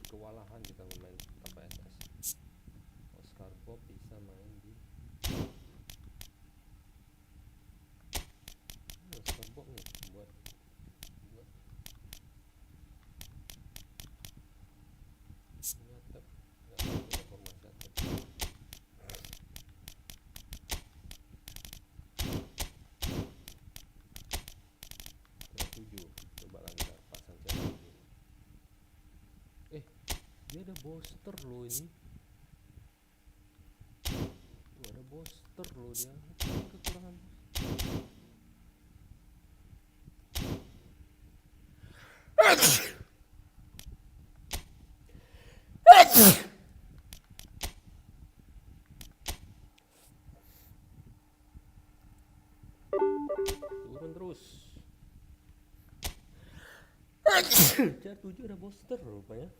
kewalahan kita bermain tanpa SS. Oscar Bob bisa main di Oscar Bob nih buat nyatep nggak ada formasi nyatep. 7 coba lah kita pasang cara ini. Dia ada booster loh ini. Tuh ada booster loh dia. Ini kekurangan turun terus. Car 7 ada booster loh rupanya.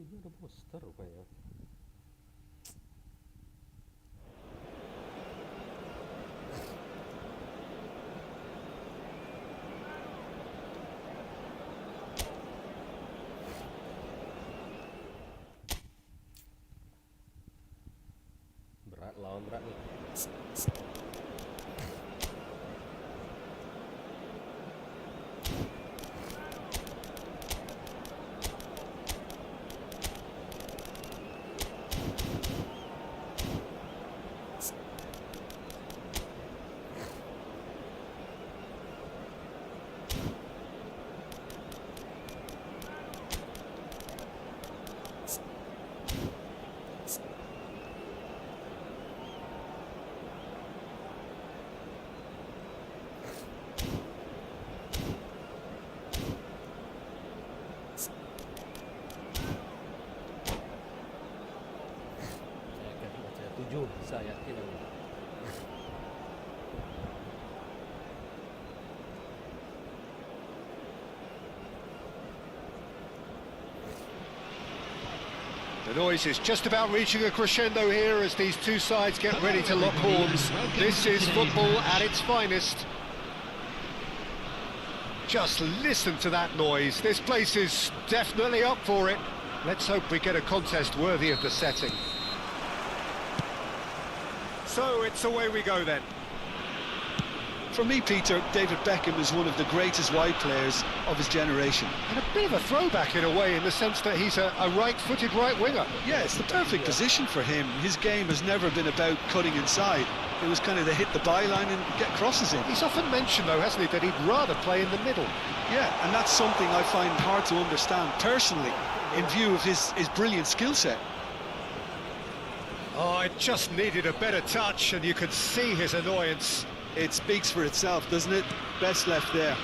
Itu ada poster rupanya. Berat, lawan berat nih. Saya yakin aku. The noise is just about reaching a crescendo here as these two sides get ready to lock horns. This is football at its finest. Just listen to that noise. This place is definitely up for it. Let's hope we get a contest worthy of the setting. So it's away we go then. For me, Peter, David Beckham is one of the greatest wide players of his generation. And a bit of a throwback in a way, in the sense that he's a right-footed right winger. Yeah, it's the perfect position for him. His game has never been about cutting inside. It was kind of to hit the byline and get crosses in. He's often mentioned, though, hasn't he, that he'd rather play in the middle. Yeah, and that's something I find hard to understand personally, in view of his brilliant skill set. Oh, it just needed a better touch, and you could see his annoyance. It speaks for itself, doesn't it? Best left there.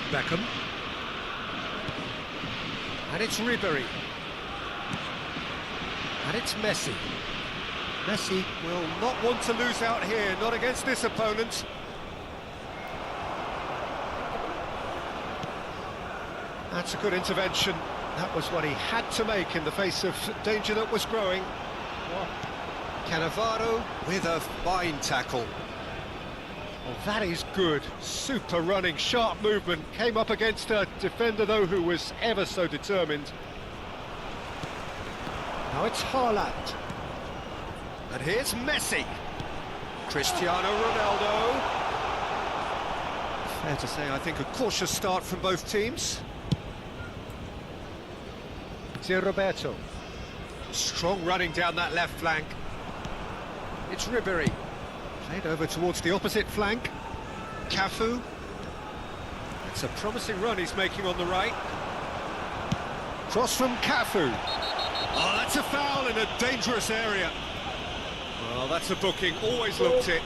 Beckham. And it's Ribery. And it's Messi. Messi will not want to lose out here, not against this opponent. That's a good intervention. That was what he had to make in the face of danger that was growing. Cannavaro with a fine tackle. Well, that is good. Super running, sharp movement. Came up against a defender, though, who was ever so determined. Now it's Haaland. And here's Messi. Cristiano Ronaldo. Fair to say, I think, a cautious start from both teams. It's Roberto. Strong running down that left flank. It's Ribery. Played over towards the opposite flank. Cafu. It's a promising run he's making on the right. Cross from Cafu. Oh, that's a foul in a dangerous area. Well, that's a booking. Always looked it.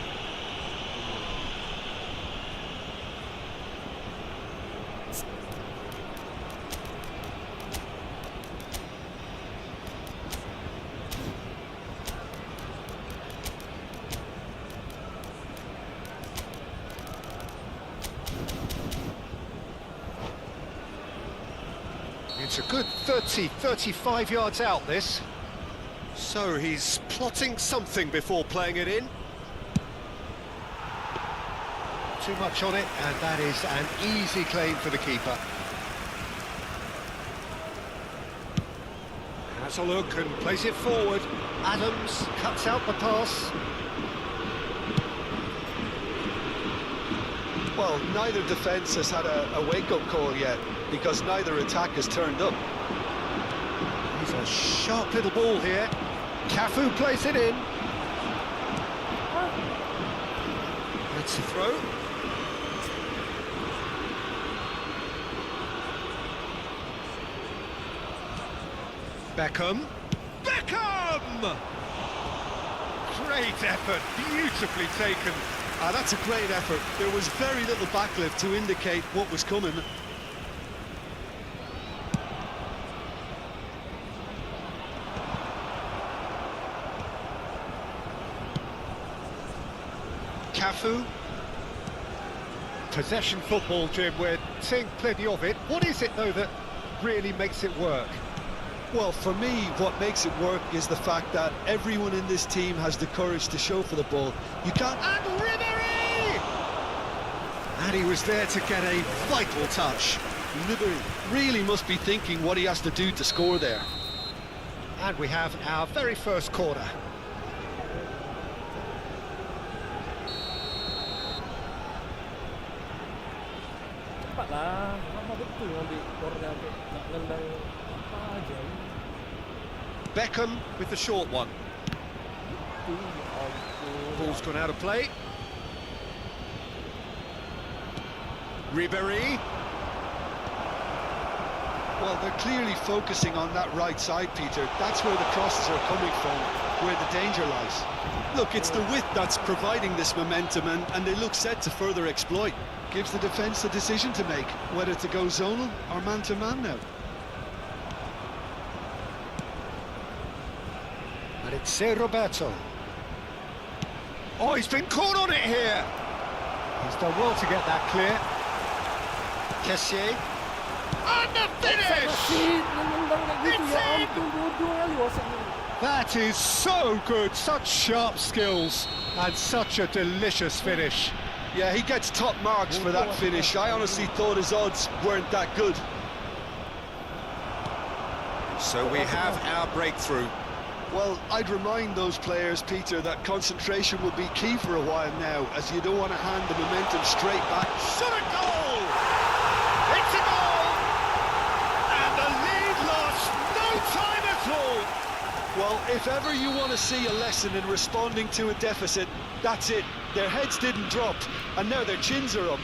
It's a good 30, 35 yards out, this. So he's plotting something before playing it in. Too much on it, and that is an easy claim for the keeper. Has a look and plays it forward. Adams cuts out the pass. Well, neither defence has had a wake-up call yet, because neither attack has turned up. He's a sharp little ball here. Cafu plays it in. That's the throw. Beckham. Beckham! Great effort, beautifully taken. That's a great effort. There was very little backlift to indicate what was coming. Cafu. Possession football, Jim, we're seeing plenty of it. What is it, though, that really makes it work? Well, for me, what makes it work is the fact that everyone in this team has the courage to show for the ball. You can't... And Ribery! And he was there to get a vital touch. Ribery really must be thinking what he has to do to score there. And we have our very first corner. Cepat lah, lama betul ambil corner tu. Nak nendang apa aja. Beckham with the short one. Ball's gone out of play. Ribery. Well, they're clearly focusing on that right side, Peter. That's where the crosses are coming from, where the danger lies. Look, it's the width that's providing this momentum, and they look set to further exploit. Gives the defence a decision to make, whether to go zonal or man-to-man now. And it's Roberto. Oh, he's been caught on it here. He's done well to get that clear. Kessié. And the finish! That is so good, such sharp skills, and such a delicious finish. Yeah, he gets top marks for that finish. I honestly thought his odds weren't that good. So we have our breakthrough. Well, I'd remind those players, Peter, that concentration will be key for a while now, as you don't want to hand the momentum straight back. Shot a goal! It's a goal! And the lead lost no time at all! Well, if ever you want to see a lesson in responding to a deficit, that's it. Their heads didn't drop, and now their chins are up.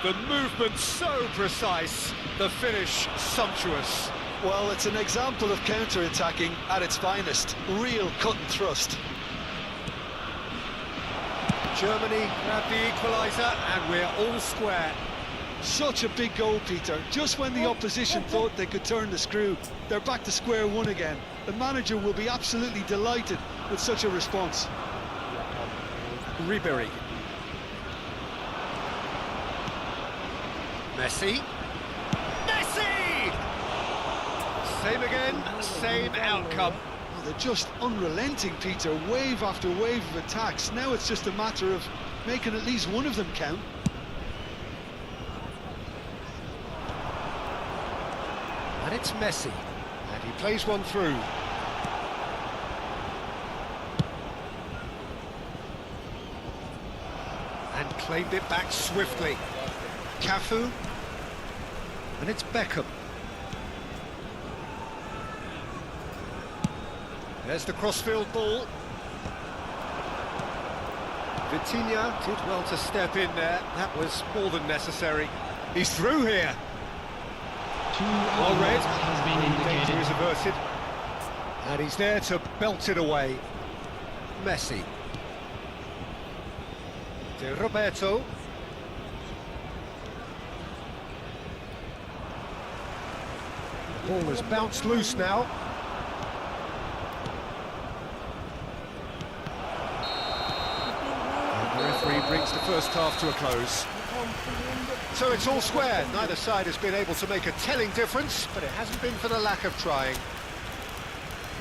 The movement so precise, the finish sumptuous. Well, it's an example of counter-attacking at its finest. Real cut and thrust. Germany grab the equaliser, and we're all square. Such a big goal, Peter. Just when the opposition thought they could turn the screw, they're back to square one again. The manager will be absolutely delighted with such a response. Ribery. Messi. Messi! Same again, same outcome. Oh, they're just unrelenting, Peter. Wave after wave of attacks. Now it's just a matter of making at least one of them count. And it's Messi. And he plays one through. And claimed it back swiftly. Cafu. And it's Beckham. There's the crossfield ball. Vitinha did well to step in there. That was more than necessary. He's through here. Well read. Has been indicated. Danger is averted. And he's there to belt it away. Messi. De Roberto. The ball has bounced loose now. And the referee brings the first half to a close. So it's all square. Neither side has been able to make a telling difference, but it hasn't been for the lack of trying.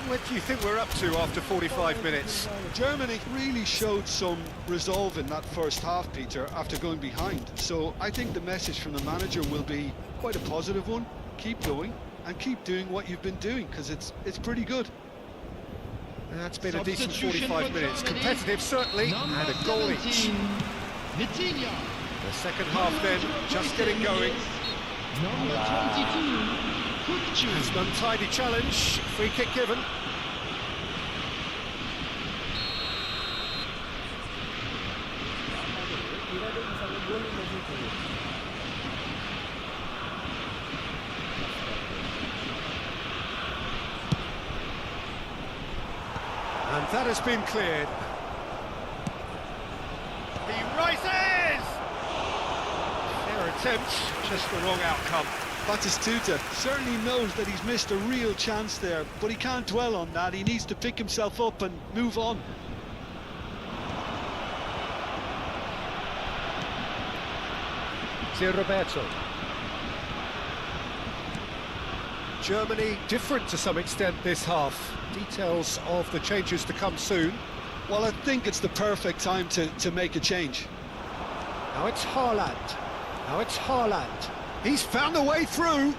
What do you think we're up to after 45 minutes? Germany really showed some resolve in that first half, Peter, after going behind. So I think the message from the manager will be quite a positive one. Keep going and keep doing what you've been doing, because it's pretty good. That's been a decent 45 minutes. Competitive, certainly, and a goal each. The second half then, just getting going. It's an untidy challenge, free kick given. And that has been cleared. He rises! Fair attempt, just the wrong outcome. Batistuta certainly knows that he's missed a real chance there, but he can't dwell on that. He needs to pick himself up and move on. Roberto. Germany different to some extent this half. Details of the changes to come soon. Well, I think it's the perfect time to make a change. Now it's Haaland. Now it's Haaland. He's found a way through.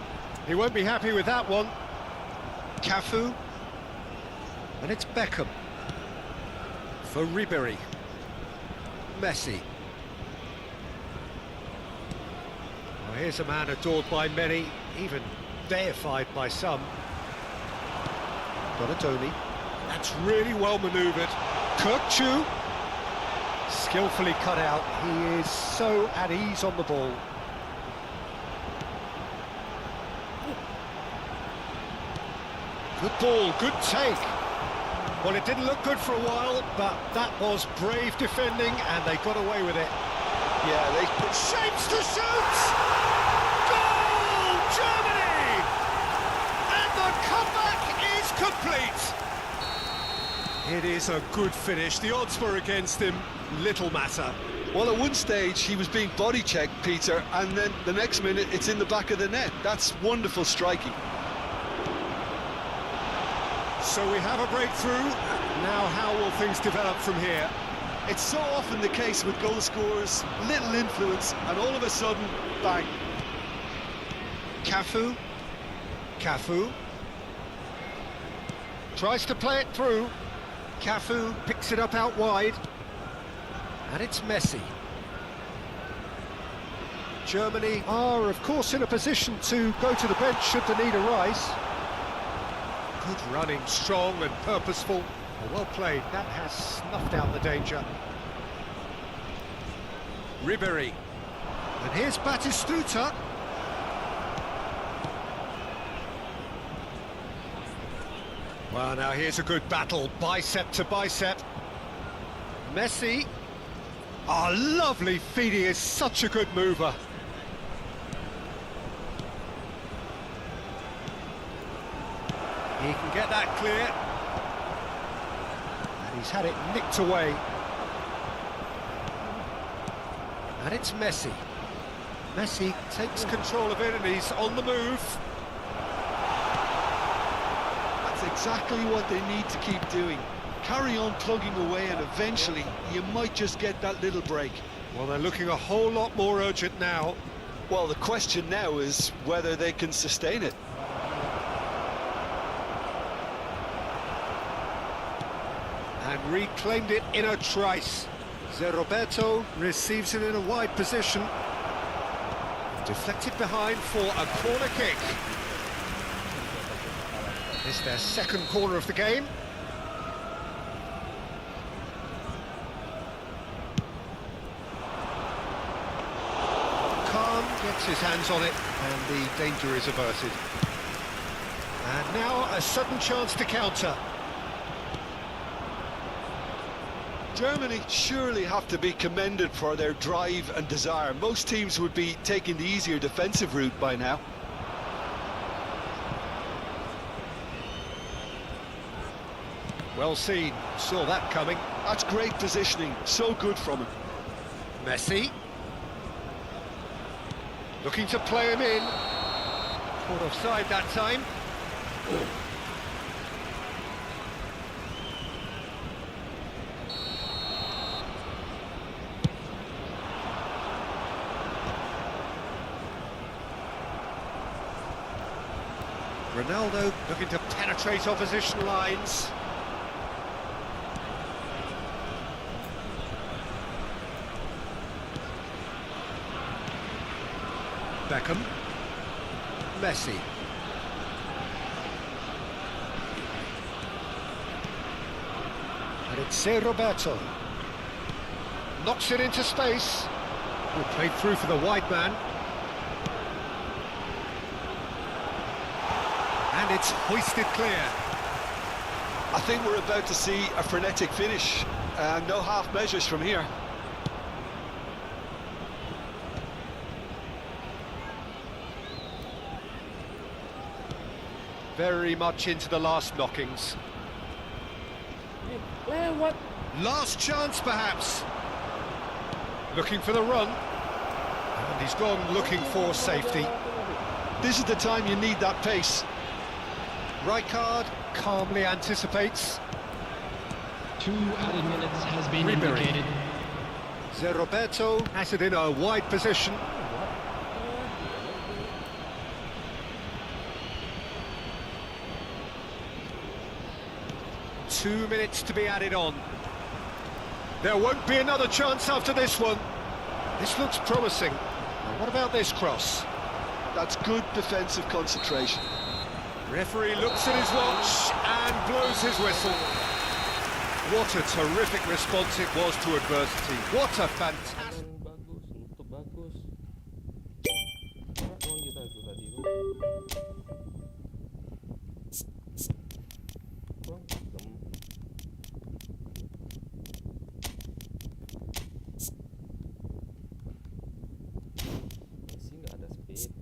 He won't be happy with that one. Cafu. And it's Beckham. For Ribery. Messi. Well, here's a man adored by many, even deified by some. Donatoni. That's really well manoeuvred. Kirkchu. Skillfully cut out. He is so at ease on the ball. Good ball, good take. Well, it didn't look good for a while, but that was brave defending, and they got away with it. Yeah, they put Shapes to shoot! Goal, Germany! And the comeback is complete. It is a good finish. The odds were against him. Little matter. Well, at one stage he was being body checked, Peter, and then the next minute it's in the back of the net. That's wonderful striking. So we have a breakthrough. Now how will things develop from here? It's so often the case with goal scorers, little influence, and all of a sudden, bang. Cafu. Cafu. Tries to play it through. Cafu picks it up out wide. And it's Messi. Germany are, of course, in a position to go to the bench should the need arise. Good running, strong and purposeful. Well played, that has snuffed out the danger. Ribery. And here's Batistuta. Well, now here's a good battle, bicep to bicep. Messi. Oh, lovely feed, he is such a good mover. He can get that clear. And he's had it nicked away. And it's Messi. Messi takes control of it and he's on the move. That's exactly what they need to keep doing. Carry on plugging away and eventually you might just get that little break. Well, they're looking a whole lot more urgent now. Well, the question now is whether they can sustain it. And reclaimed it in a trice. Roberto receives it in a wide position. Deflected behind for a corner kick. It's their second corner of the game. Khan gets his hands on it and the danger is averted. And now a sudden chance to counter. Germany surely have to be commended for their drive and desire. Most teams would be taking the easier defensive route by now. Well seen, saw that coming. That's great positioning, so good from him. Messi. Looking to play him in. Caught offside that time. Ronaldo looking to penetrate opposition lines. Beckham. Messi. And it's Roberto. Knocks it into space. Well, played through for the wide man. And it's hoisted clear. I think we're about to see a frenetic finish. No half measures from here. Very much into the last knockings. Lewat. Last chance, perhaps. Looking for the run. And he's gone looking for safety. This is the time you need that pace. Rijkaard calmly anticipates. 2 added minutes has been Ribery. indicated. Roberto has it in a wide position. Two minutes to be added on. There won't be another chance after this one. This looks promising. Now, what about this cross? That's good defensive concentration. Referee looks at his watch and blows his whistle. What a terrific response it was to adversity. What a fantastic... Bagus, nutup bagus. Kurang kita itu tadi tuh. Kurang hitam. Messi nggak ada speed.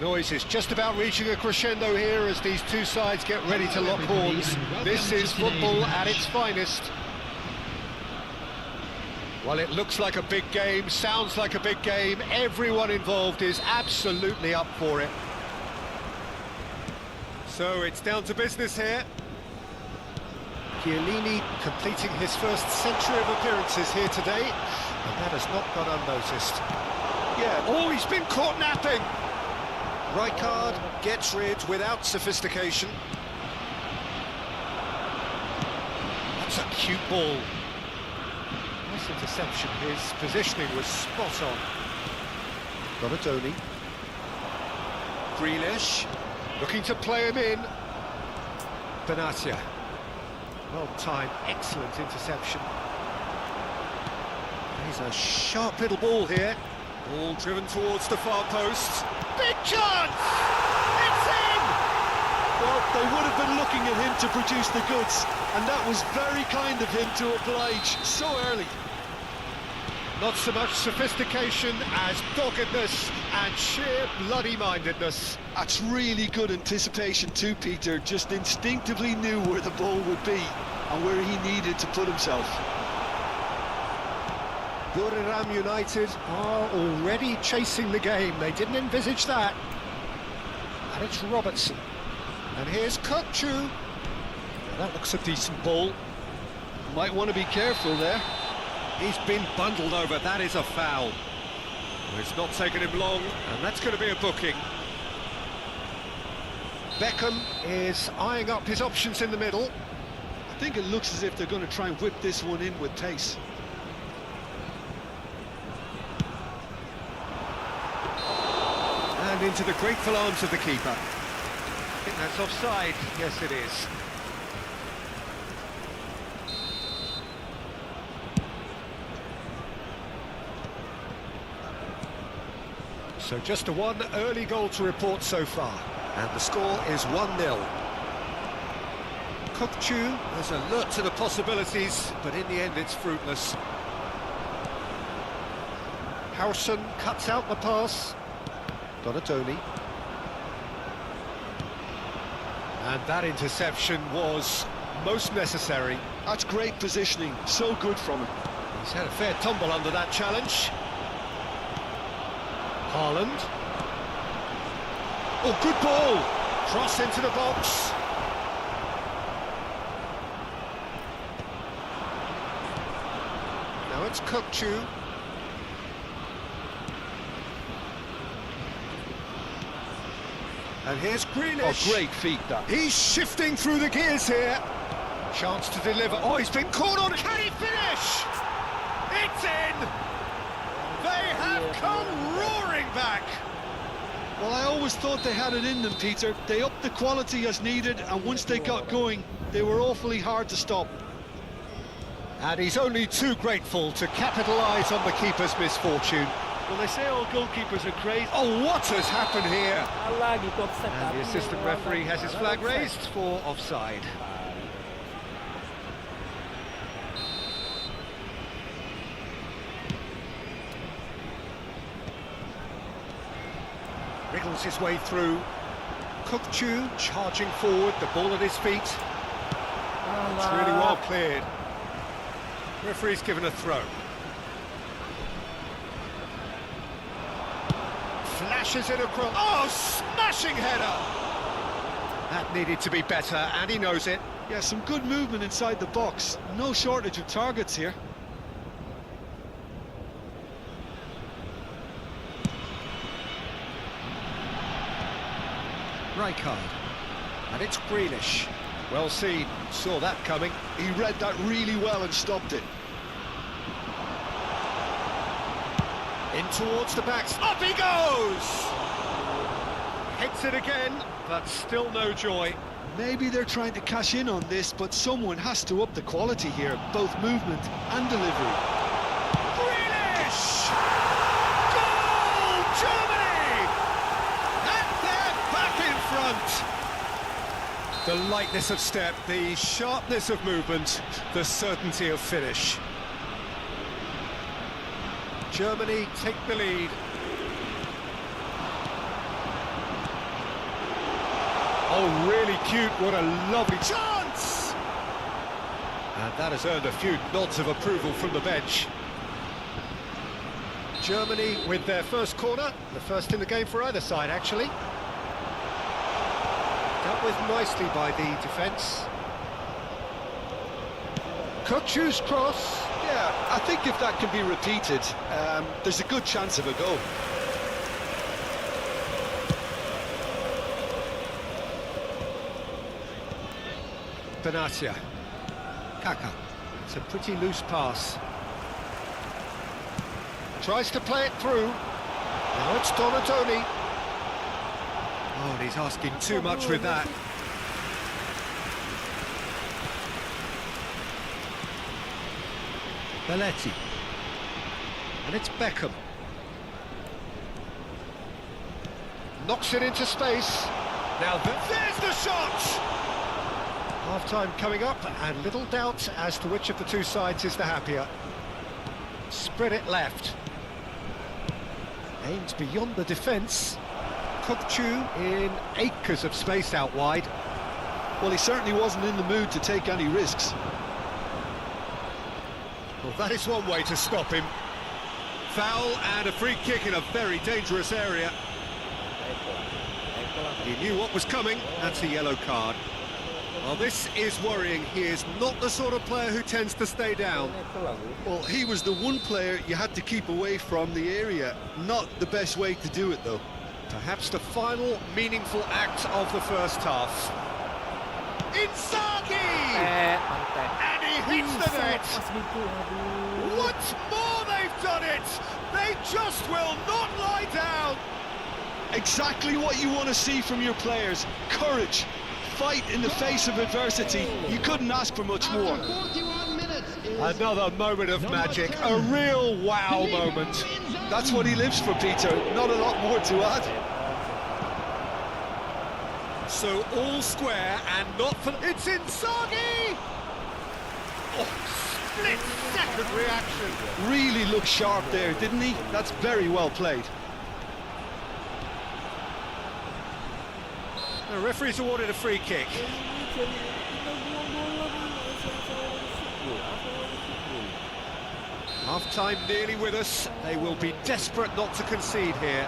noise is just about reaching a crescendo here as these two sides get ready to lock horns. This is football at its finest. Well, it looks like a big game, sounds like a big game. Everyone involved is absolutely up for it. So it's down to business here. Chiellini completing his first century of appearances here today, and that has not gone unnoticed. Yeah, oh, he's been caught napping! Rijkaard gets rid without sophistication. That's a cute ball. Nice interception, his positioning was spot on. Donadoni. Grealish, looking to play him in. Benatia. Well timed, excellent interception. Here's a sharp little ball here. Ball driven towards the far post. Big chance! It's in! Well, they would have been looking at him to produce the goods, and that was very kind of him to oblige so early. Not so much sophistication as doggedness and sheer bloody-mindedness. That's really good anticipation too, Peter. Just instinctively knew where the ball would be and where he needed to put himself. Buriram United are already chasing the game. They didn't envisage that. And it's Robertson. And here's Kokchu. That looks a decent ball. Might want to be careful there. He's been bundled over. That is a foul. Well, it's not taken him long, and that's going to be a booking. Beckham is eyeing up his options in the middle. I think it looks as if they're going to try and whip this one in with pace. And into the grateful arms of the keeper. I think that's offside. Yes, it is. So just a one early goal to report so far. And the score is 1-0. Kokchu is alert to the possibilities, but in the end it's fruitless. Howson cuts out the pass. Donadoni. And that interception was most necessary. That's great positioning, so good from him. He's had a fair tumble under that challenge. Haaland. Oh, good ball! Cross into the box. Now it's Kokchu. And here's Grealish. Oh, great feet, that. He's shifting through the gears here. Chance to deliver. Oh, he's been caught on. Can he finish? It's in! They have come roaring back. Well, I always thought they had it in them, Peter. They upped the quality as needed, and once they got going, they were awfully hard to stop. And he's only too grateful to capitalise on the keeper's misfortune. Well, they say all goalkeepers are crazy. Oh, what has happened here? Lagi itu offside. And the assistant referee has his flag raised for offside. Wriggles his way through. Kokchu charging forward, the ball at his feet. It's really well cleared. Referee's given a throw. Flashes it across. Oh, smashing header! That needed to be better, and he knows it. Yeah, some good movement inside the box. No shortage of targets here. Rijkaard. And it's Grealish. Well seen, saw that coming. He read that really well and stopped it. In towards the backs, up he goes! Hits it again, but still no joy. Maybe they're trying to cash in on this, but someone has to up the quality here, both movement and delivery. Grealish! Goal, Germany! And they're back in front! The lightness of step, the sharpness of movement, the certainty of finish. Germany take the lead. Oh, really cute. What a lovely chance! And that has earned a few nods of approval from the bench. Germany with their first corner, the first in the game for either side, actually. Dealt with nicely by the defence. Kukçu's cross. Yeah, I think if that can be repeated, there's a good chance of a goal. Benatia. Kaka. It's a pretty loose pass. Tries to play it through. Now it's Donatoni. Oh, and he's asking too much with that. Belletti. And it's Beckham. Knocks it into space. Now there's the shot! Half-time coming up, and little doubt as to which of the two sides is the happier. Spread it left. Aims beyond the defence. Kukçu in acres of space out wide. Well, he certainly wasn't in the mood to take any risks. Well, that is one way to stop him. Foul and a free kick in a very dangerous area. He knew what was coming. That's a yellow card. Well, this is worrying. He is not the sort of player who tends to stay down. Well, he was the one player you had to keep away from the area. Not the best way to do it, though. Perhaps the final meaningful act of the first half. Inzaghi! And he hits the net! Once more they've done it! They just will not lie down! Exactly what you want to see from your players. Courage. Fight in the face of adversity. You couldn't ask for much more. 41 minutes is Another moment of magic, a real wow moment. That's what he lives for, Peter. Not a lot more to add. So all square and not for... It's Inzaghi! Oh, split-second reaction. Really looked sharp there, didn't he? That's very well played. The referee's awarded a free kick. Half-time nearly with us. They will be desperate not to concede here.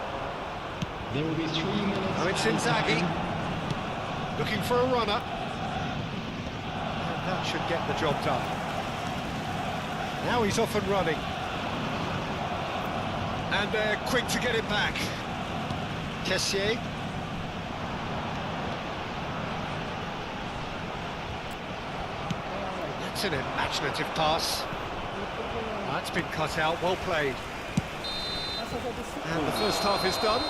there will be 3 minutes. Now it's and Inzaghi. counting. Looking for a runner. And that should get the job done. Now he's off and running. And they're quick to get it back. Kessié. That's an imaginative pass. That's been cut out, well played. And the first half is done.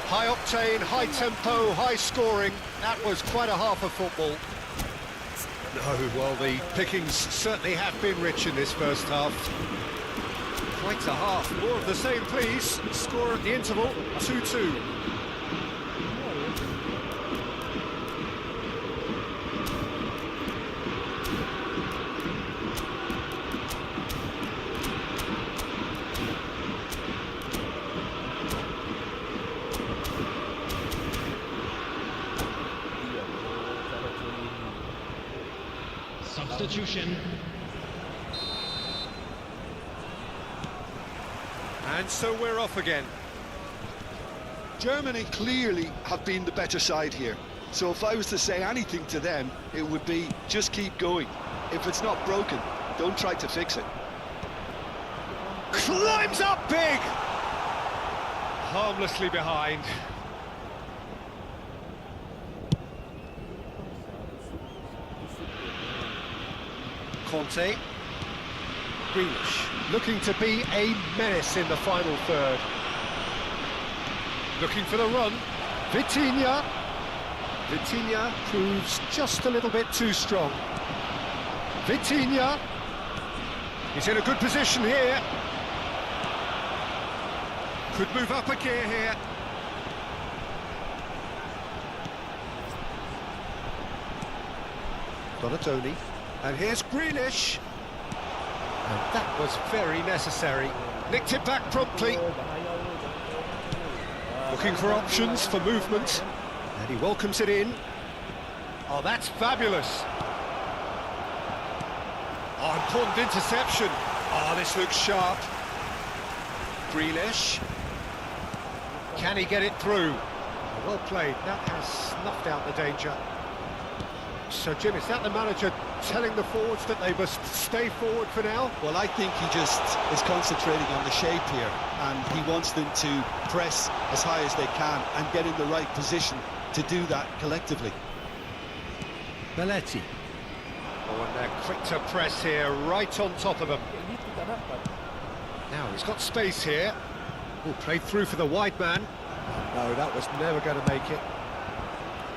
High octane, high tempo, high scoring. That was quite a half of football. No, well, the pickings certainly have been rich in this first half. Quite a half. More of the same, please. Score at the interval, 2-2. Substitution. And so we're off again. Germany clearly have been the better side here. So if I was to say anything to them, it would be just keep going. If it's not broken, don't try to fix it. Climbs up big! Harmlessly behind. Conte. Grealish looking to be a menace in the final third. Looking for the run. Vitinha. Vitinha proves just a little bit too strong. Vitinha. He's in a good position here. Could move up a gear here. Donatoni. And here's Grealish. And that was very necessary. Nicked it back promptly. Looking for options for movement. And he welcomes it in. Oh, that's fabulous. Oh, important interception. Oh, this looks sharp. Grealish. Can he get it through? Oh, well played. That has snuffed out the danger. So, Jim, is that the manager telling the forwards that they must stay forward for now? Well, I think he just is concentrating on the shape here, and he wants them to press as high as they can and get in the right position to do that collectively. Belletti. Oh, and they're quick to press here, right on top of him. Kayak gitu tak dapat. Now he's got space here. Oh, played through for the wide man. No, that was never going to make it.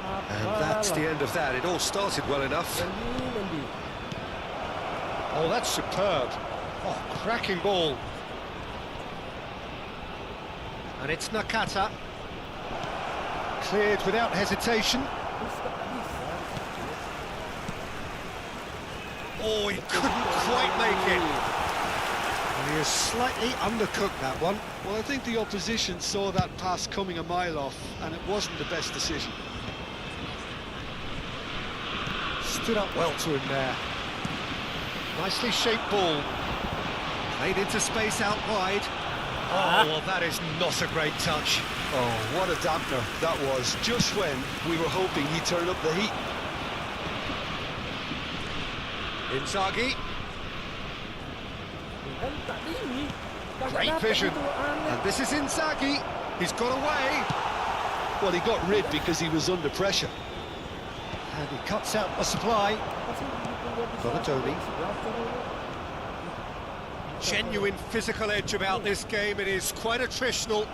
And that's the end of that. It all started well enough. Mendy. Oh, that's superb. Oh, cracking ball. And it's Nakata. Cleared without hesitation. Terus tak bisa. Oh, he couldn't quite make it. And he has slightly undercooked that one. Well, I think the opposition saw that pass coming a mile off, and it wasn't the best decision. Stood up well to him there. Nicely shaped ball. Played into space out wide. Oh, well, that is not a great touch. Oh, what a dampener that was, just when we were hoping he'd turn up the heat. Inzaghi. Kan tadi kagak Great dapat vision. itu, aneh. And this is Inzaghi. He's got away. Well, he got rid because he was under pressure. And he cuts out the supply. Pasti dia bisa Donatoni. sebelah turun. Genuine physical edge about this game. It is quite attritional.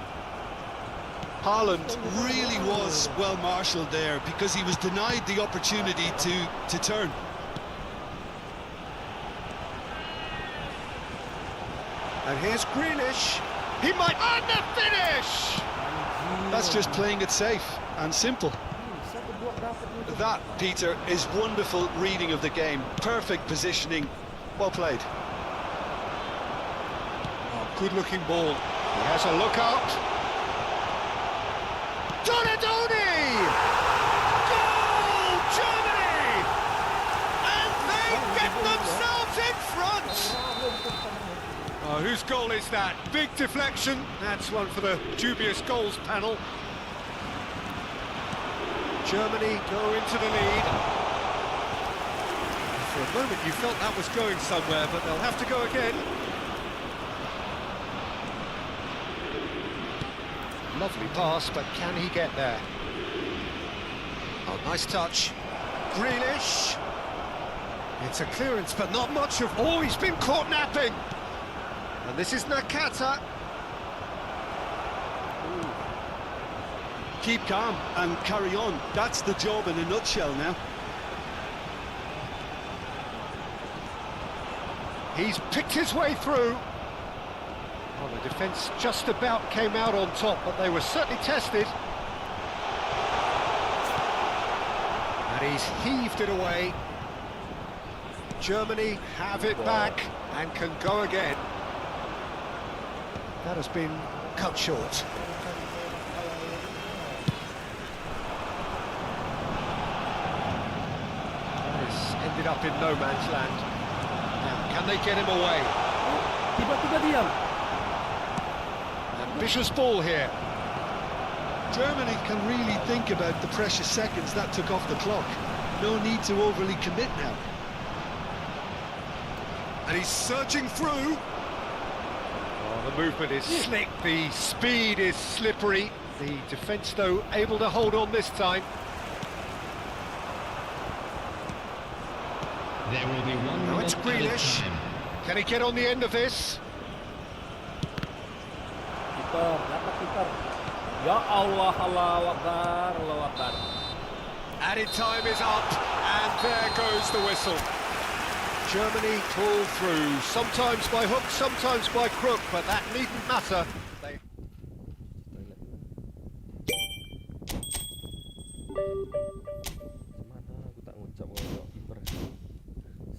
Haaland really was well marshalled there because he was denied the opportunity to turn. And here's Grealish. He might... And the finish! That's just playing it safe and simple. Satu blok dapat itu. That, Peter, is wonderful reading of the game. Perfect positioning. Well played. Oh, good-looking ball. He has a look out. Donatoni! Goal, Germany! And they get themselves in front! Oh, whose goal is that? Big deflection. That's one for the dubious goals panel. Germany go into the lead. For a moment you felt that was going somewhere, but they'll have to go again. Lovely pass, but can he get there? Oh, nice touch. Grealish. It's a clearance, but not much of... Oh, he's been caught napping. And this is Nakata. Keep calm and carry on. That's the job in a nutshell now. He's picked his way through. Oh, the defence just about came out on top, but they were certainly tested. And he's heaved it away. Germany have it back and can go again. That has been cut short. This ended up in no man's land. Now, can they get him away? Tiba-tiba diam. Ambitious ball here. Germany can really think about the precious seconds that took off the clock. No need to overly commit now. And he's surging through. Oh, the movement is slick, the speed is slippery. The defence, though, able to hold on this time. There will be one Now it's minute added Grealish. time. Can he get on the end of this? Kiper, dapat kiper. Ya Allah, Allahu Akbar, Allahu Akbar. Added time is up, and there goes the whistle. Germany pull through, sometimes by hook, sometimes by crook, but that needn't matter. They... Mana aku tak ngucap kalau kiper.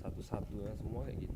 Satu-satu ya semua kayak gitu.